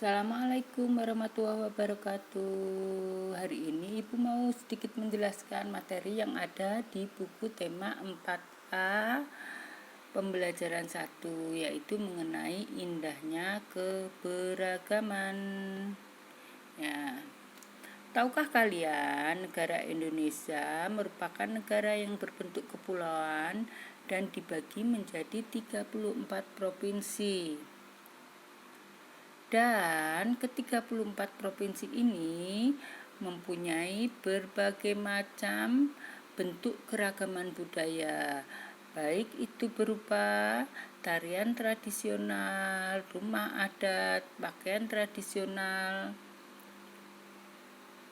Assalamualaikum warahmatullahi wabarakatuh. Hari ini Ibu mau sedikit menjelaskan materi yang ada di buku tema 4A pembelajaran 1, yaitu mengenai indahnya keberagaman. Ya. Tahukah kalian negara Indonesia merupakan negara yang berbentuk kepulauan dan dibagi menjadi 34 provinsi. Dan ke-34 provinsi ini mempunyai berbagai macam bentuk keragaman budaya, baik itu berupa tarian tradisional, rumah adat, pakaian tradisional,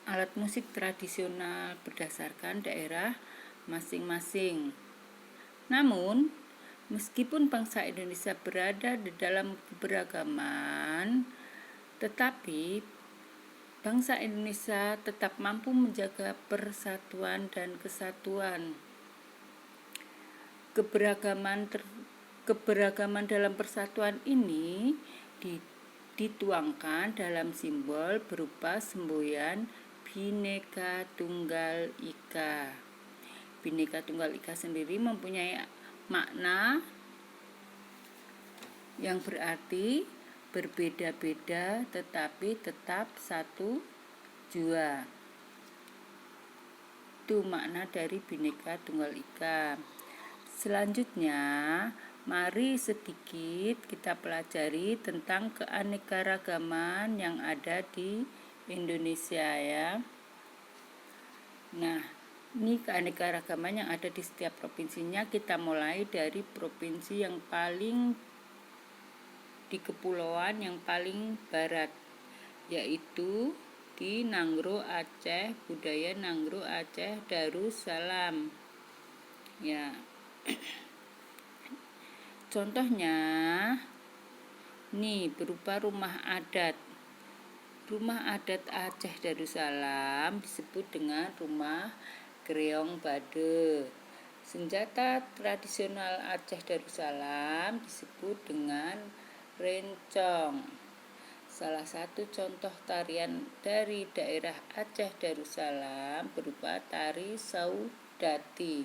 alat musik tradisional berdasarkan daerah masing-masing. Namun, meskipun bangsa Indonesia berada di dalam keberagaman, tetapi bangsa Indonesia tetap mampu menjaga persatuan dan kesatuan. Keberagaman dalam persatuan ini dituangkan dalam simbol berupa semboyan Bhinneka Tunggal Ika. Bhinneka Tunggal Ika sendiri mempunyai makna yang berarti berbeda-beda tetapi tetap satu jua. Itu makna dari Bhinneka Tunggal Ika. Selanjutnya, mari sedikit kita pelajari tentang keanekaragaman yang ada di Indonesia ya. Nah, ini keanekaragaman yang ada di setiap provinsinya. Kita mulai dari provinsi yang paling di kepulauan yang paling barat, yaitu di Nanggro Aceh, budaya Nanggro Aceh Darussalam. Ya. Contohnya nih berupa rumah adat. Rumah adat Aceh Darussalam disebut dengan rumah Greong Bade. Senjata tradisional Aceh Darussalam disebut dengan rencong. Salah satu contoh tarian dari daerah Aceh Darussalam berupa tari Saudati.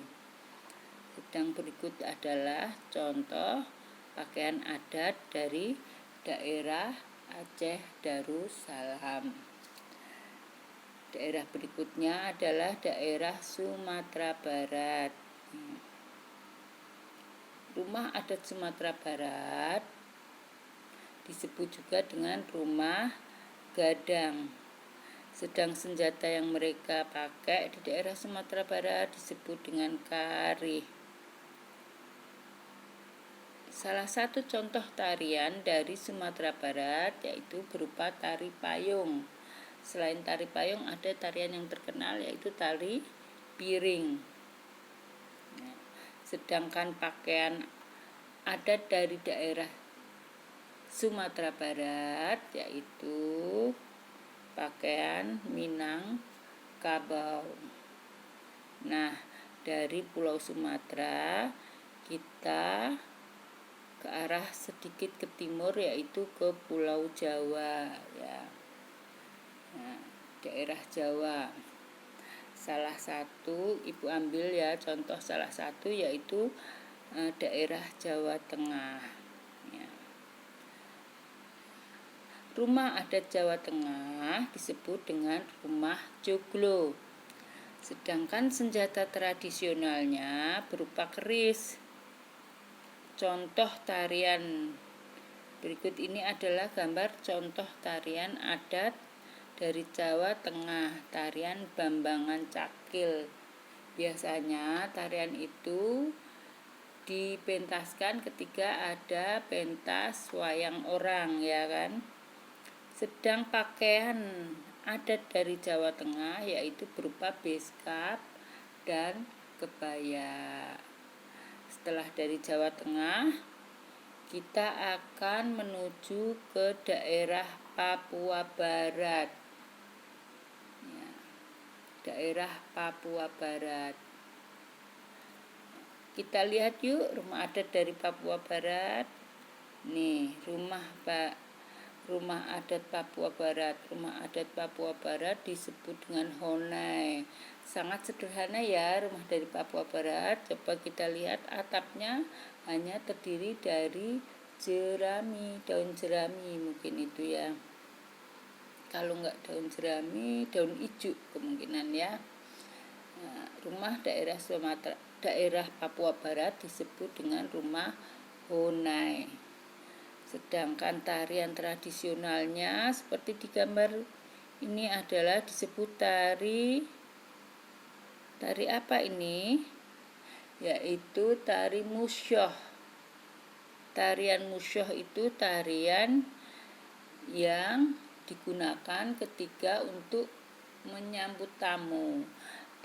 Sedang berikut adalah contoh pakaian adat dari daerah Aceh Darussalam. Daerah berikutnya adalah daerah Sumatera Barat. Rumah adat Sumatera Barat disebut juga dengan rumah gadang. Sedang senjata yang mereka pakai di daerah Sumatera Barat disebut dengan karih. Salah satu contoh tarian dari Sumatera Barat yaitu berupa tari payung. Selain tari payung ada tarian yang terkenal yaitu tari piring. Sedangkan pakaian adat dari daerah Sumatera Barat yaitu pakaian Minangkabau. Nah, dari Pulau Sumatera kita ke arah sedikit ke timur yaitu ke Pulau Jawa ya. Nah, daerah Jawa. Salah satu Ibu ambil ya contoh salah satu yaitu daerah Jawa Tengah. Ya. Rumah adat Jawa Tengah disebut dengan rumah joglo. Sedangkan senjata tradisionalnya berupa keris. Contoh tarian berikut ini adalah gambar contoh tarian adat dari Jawa Tengah, tarian Bambangan Cakil. Biasanya tarian itu dipentaskan ketika ada pentas wayang orang ya kan. Sedang pakaian adat dari Jawa Tengah yaitu berupa beskap dan kebaya. Setelah dari Jawa Tengah, kita akan menuju ke daerah Papua Barat. Ya, daerah Papua Barat. Kita lihat yuk rumah adat dari Papua Barat. Nih, rumah adat Papua Barat. Rumah adat Papua Barat disebut dengan Honai. Sangat sederhana ya rumah dari Papua Barat. Coba kita lihat atapnya hanya terdiri dari jerami, daun jerami mungkin itu ya. Kalau enggak daun jerami, daun ijuk kemungkinan ya. Nah, rumah daerah Papua Barat disebut dengan rumah Honai. Sedangkan tarian tradisionalnya seperti di gambar ini adalah disebut tari apa ini? Yaitu tari musyoh. Tarian musyoh itu tarian yang digunakan ketika untuk menyambut tamu.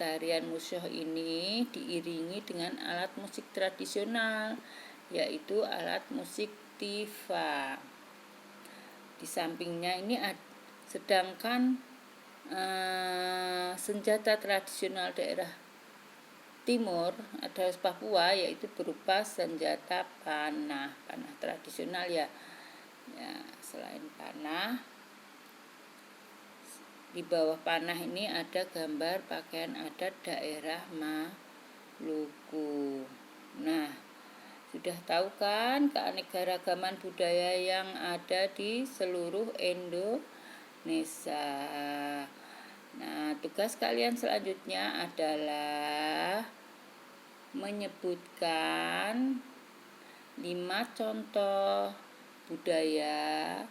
Tarian musyoh ini diiringi dengan alat musik tradisional, yaitu alat musik tifa. Di sampingnya ini sedangkan senjata tradisional daerah timur ada Papua yaitu berupa senjata panah tradisional ya. Selain panah, di bawah panah ini ada gambar pakaian adat daerah Maluku. Nah, sudah tahu kan keanekaragaman budaya yang ada di seluruh Indonesia. Nah, tugas kalian selanjutnya adalah menyebutkan 5 contoh budaya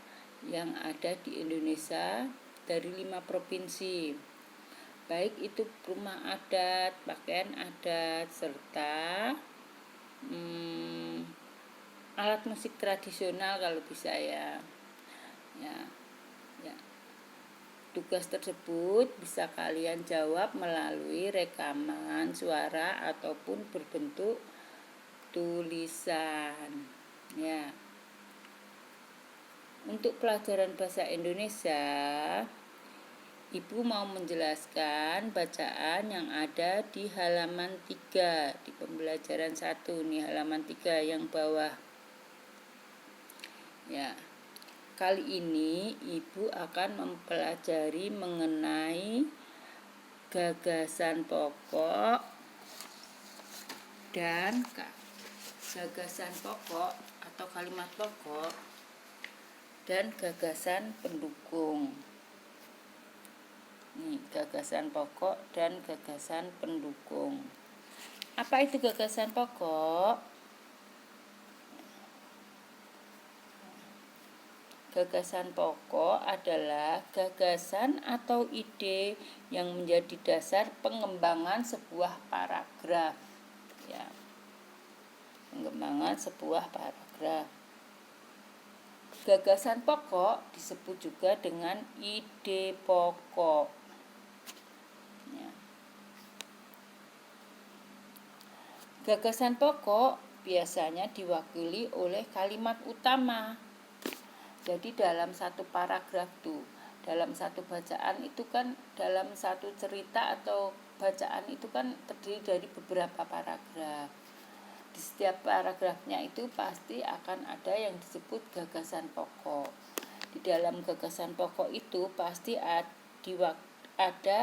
yang ada di Indonesia dari 5 provinsi. Baik itu rumah adat, pakaian adat, serta alat musik tradisional kalau bisa ya. Tugas tersebut bisa kalian jawab melalui rekaman suara ataupun berbentuk tulisan ya. Untuk pelajaran bahasa Indonesia, Ibu mau menjelaskan bacaan yang ada di halaman 3 di pembelajaran 1 nih, halaman 3 yang bawah. Ya. Kali ini Ibu akan mempelajari mengenai gagasan pokok dan gagasan pokok atau kalimat pokok dan gagasan pendukung. Nih, gagasan pokok dan gagasan pendukung. Apa itu gagasan pokok? Gagasan pokok adalah gagasan atau ide yang menjadi dasar pengembangan sebuah paragraf. Ya. Pengembangan sebuah paragraf. Gagasan pokok disebut juga dengan ide pokok. Gagasan pokok biasanya diwakili oleh kalimat utama. Jadi dalam satu paragraf tuh, dalam satu bacaan itu kan, dalam satu cerita atau bacaan itu kan terdiri dari beberapa paragraf. Di setiap paragrafnya itu pasti akan ada yang disebut gagasan pokok. Di dalam gagasan pokok itu pasti ada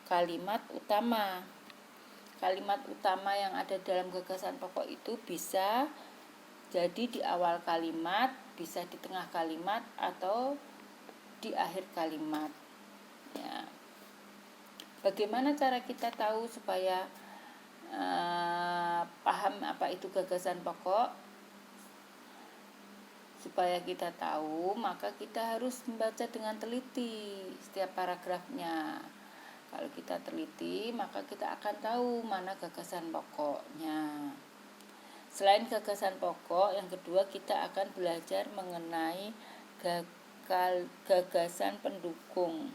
kalimat utama. Kalimat utama yang ada dalam gagasan pokok itu bisa jadi di awal kalimat, bisa di tengah kalimat, atau di akhir kalimat. Ya. Bagaimana cara kita tahu supaya paham apa itu gagasan pokok? Supaya kita tahu, maka kita harus membaca dengan teliti setiap paragrafnya. Kalau kita teliti, maka kita akan tahu mana gagasan pokoknya. Selain gagasan pokok, yang kedua kita akan belajar mengenai gagasan pendukung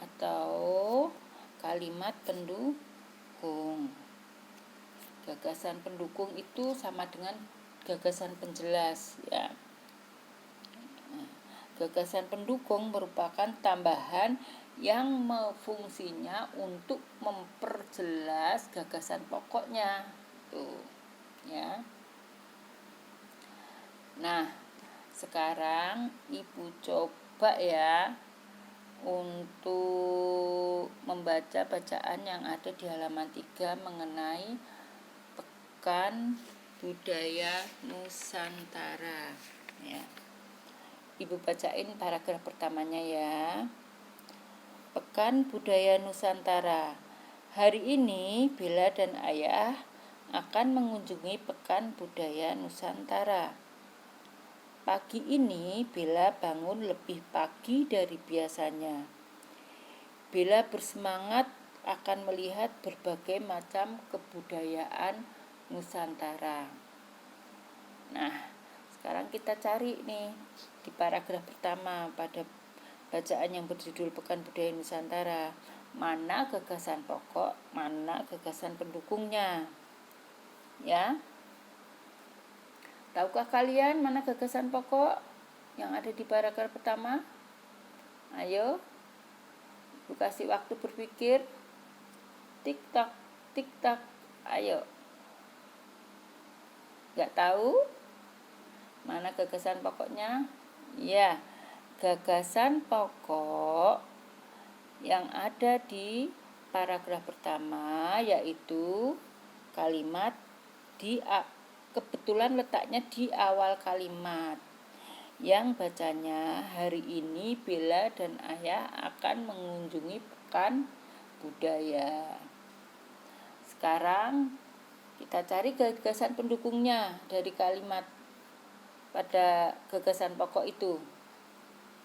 atau kalimat pendukung. Gagasan pendukung itu sama dengan gagasan penjelas ya. Gagasan pendukung merupakan tambahan yang fungsinya untuk memperjelas gagasan pokoknya tuh ya. Nah, Sekarang Ibu coba ya untuk membaca bacaan yang ada di halaman 3 mengenai Pekan Budaya Nusantara ya. Ibu bacain paragraf pertamanya ya. Pekan Budaya Nusantara. Hari ini Bella dan Ayah akan mengunjungi Pekan Budaya Nusantara. Pagi ini Bella bangun lebih pagi dari biasanya. Bella bersemangat akan melihat berbagai macam kebudayaan Nusantara. Nah, sekarang kita cari nih di paragraf pertama pada bacaan yang berjudul Pekan Budaya Nusantara, mana gagasan pokok, mana gagasan pendukungnya. Ya. Tahukah kalian mana gagasan pokok yang ada di paragraf pertama? Ayo. Ibu kasih waktu berpikir. Tik-tak, tik-tak. Ayo. Gak tahu? Mana gagasan pokoknya? Ya, gagasan pokok yang ada di paragraf pertama yaitu kalimat kebetulan letaknya di awal kalimat yang bacanya, hari ini Bella dan Ayah akan mengunjungi Pekan Budaya. Sekarang kita cari gagasan pendukungnya dari kalimat pada gagasan pokok itu.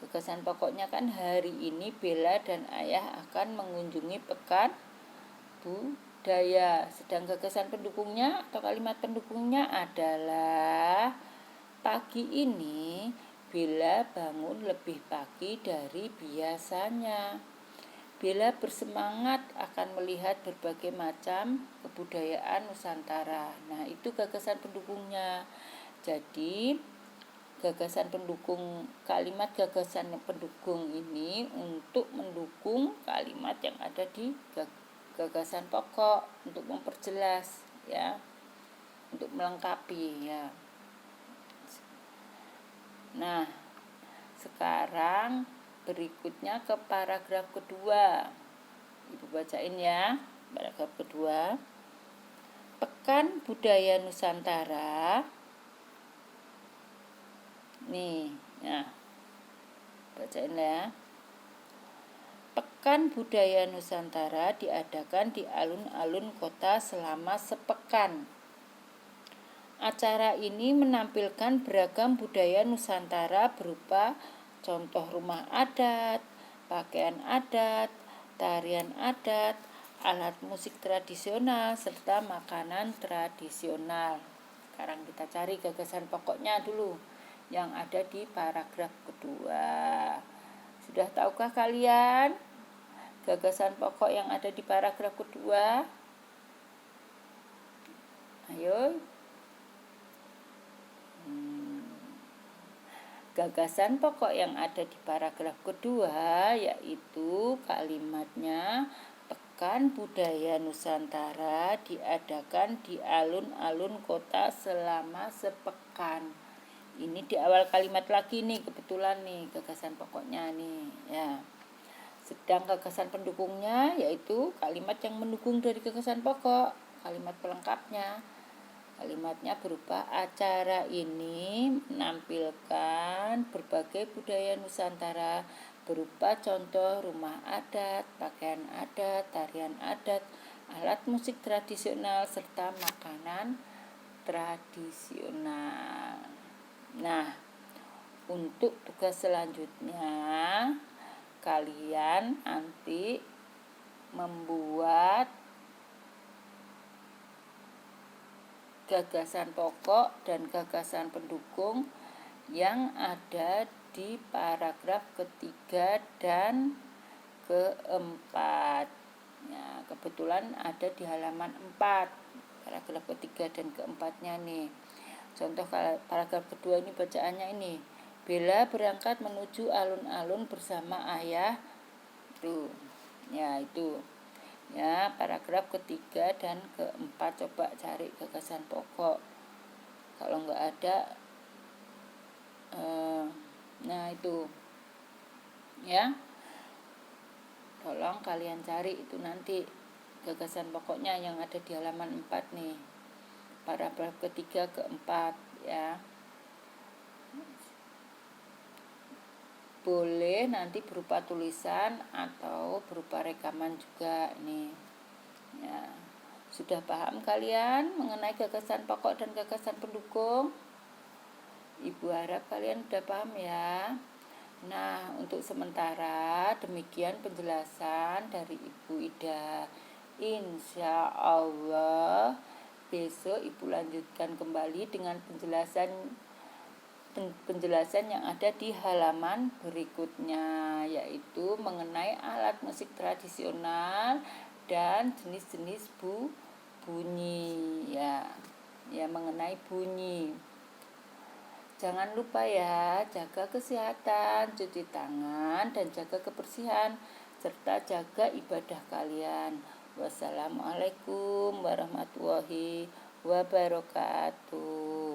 Gagasan pokoknya kan hari ini Bella dan Ayah akan mengunjungi Pekan Budaya. Sedang gagasan pendukungnya atau kalimat pendukungnya adalah pagi ini Bella bangun lebih pagi dari biasanya. Bella bersemangat akan melihat berbagai macam kebudayaan Nusantara. Nah, itu gagasan pendukungnya. Jadi kalimat gagasan pendukung ini untuk mendukung kalimat yang ada di gagasan pokok, untuk memperjelas ya, untuk melengkapi ya. Nah, sekarang berikutnya ke paragraf kedua. Ibu bacain ya, paragraf kedua. Pekan Budaya Nusantara. Nih, ya. Bacain ya. Pekan Budaya Nusantara diadakan di alun-alun kota selama sepekan. Acara ini menampilkan beragam budaya Nusantara berupa contoh rumah adat, pakaian adat, tarian adat, alat musik tradisional, serta makanan tradisional. Sekarang kita cari gagasan pokoknya dulu yang ada di paragraf kedua. Sudah tahukah kalian gagasan pokok yang ada di paragraf kedua? Ayo. Gagasan pokok yang ada di paragraf kedua yaitu kalimatnya, Pekan Budaya Nusantara diadakan di alun-alun kota selama sepekan. Ini di awal kalimat lagi nih, kebetulan nih gagasan pokoknya nih ya. Sedang gagasan pendukungnya yaitu kalimat yang mendukung dari gagasan pokok, kalimat pelengkapnya. Kalimatnya berupa acara ini menampilkan berbagai budaya Nusantara berupa contoh rumah adat, pakaian adat, tarian adat, alat musik tradisional, serta makanan tradisional. Nah, untuk tugas selanjutnya kalian nanti membuat gagasan pokok dan gagasan pendukung yang ada di paragraf ketiga dan keempat. Ya, kebetulan ada di halaman 4, paragraf ketiga dan keempatnya nih. Contoh paragraf kedua ini bacaannya ini. Bella berangkat menuju alun-alun bersama ayah. Tuh. Ya, itu. Ya, paragraf ketiga dan keempat coba cari gagasan pokok. Kalau nggak ada, Nah itu ya, tolong kalian cari itu nanti gagasan pokoknya yang ada di halaman 4 nih, paragraf ketiga keempat ya. Boleh nanti berupa tulisan atau berupa rekaman juga nih ya. Sudah paham kalian mengenai gagasan pokok dan gagasan pendukung? Ibu harap kalian sudah paham ya. Nah, untuk sementara demikian penjelasan dari Ibu Ida. Insya Allah besok Ibu lanjutkan kembali dengan penjelasan yang ada di halaman berikutnya, yaitu mengenai alat musik tradisional dan jenis-jenis bunyi ya mengenai bunyi. Jangan lupa ya, jaga kesehatan, cuci tangan, dan jaga kebersihan, serta jaga ibadah kalian. Wassalamualaikum warahmatullahi wabarakatuh.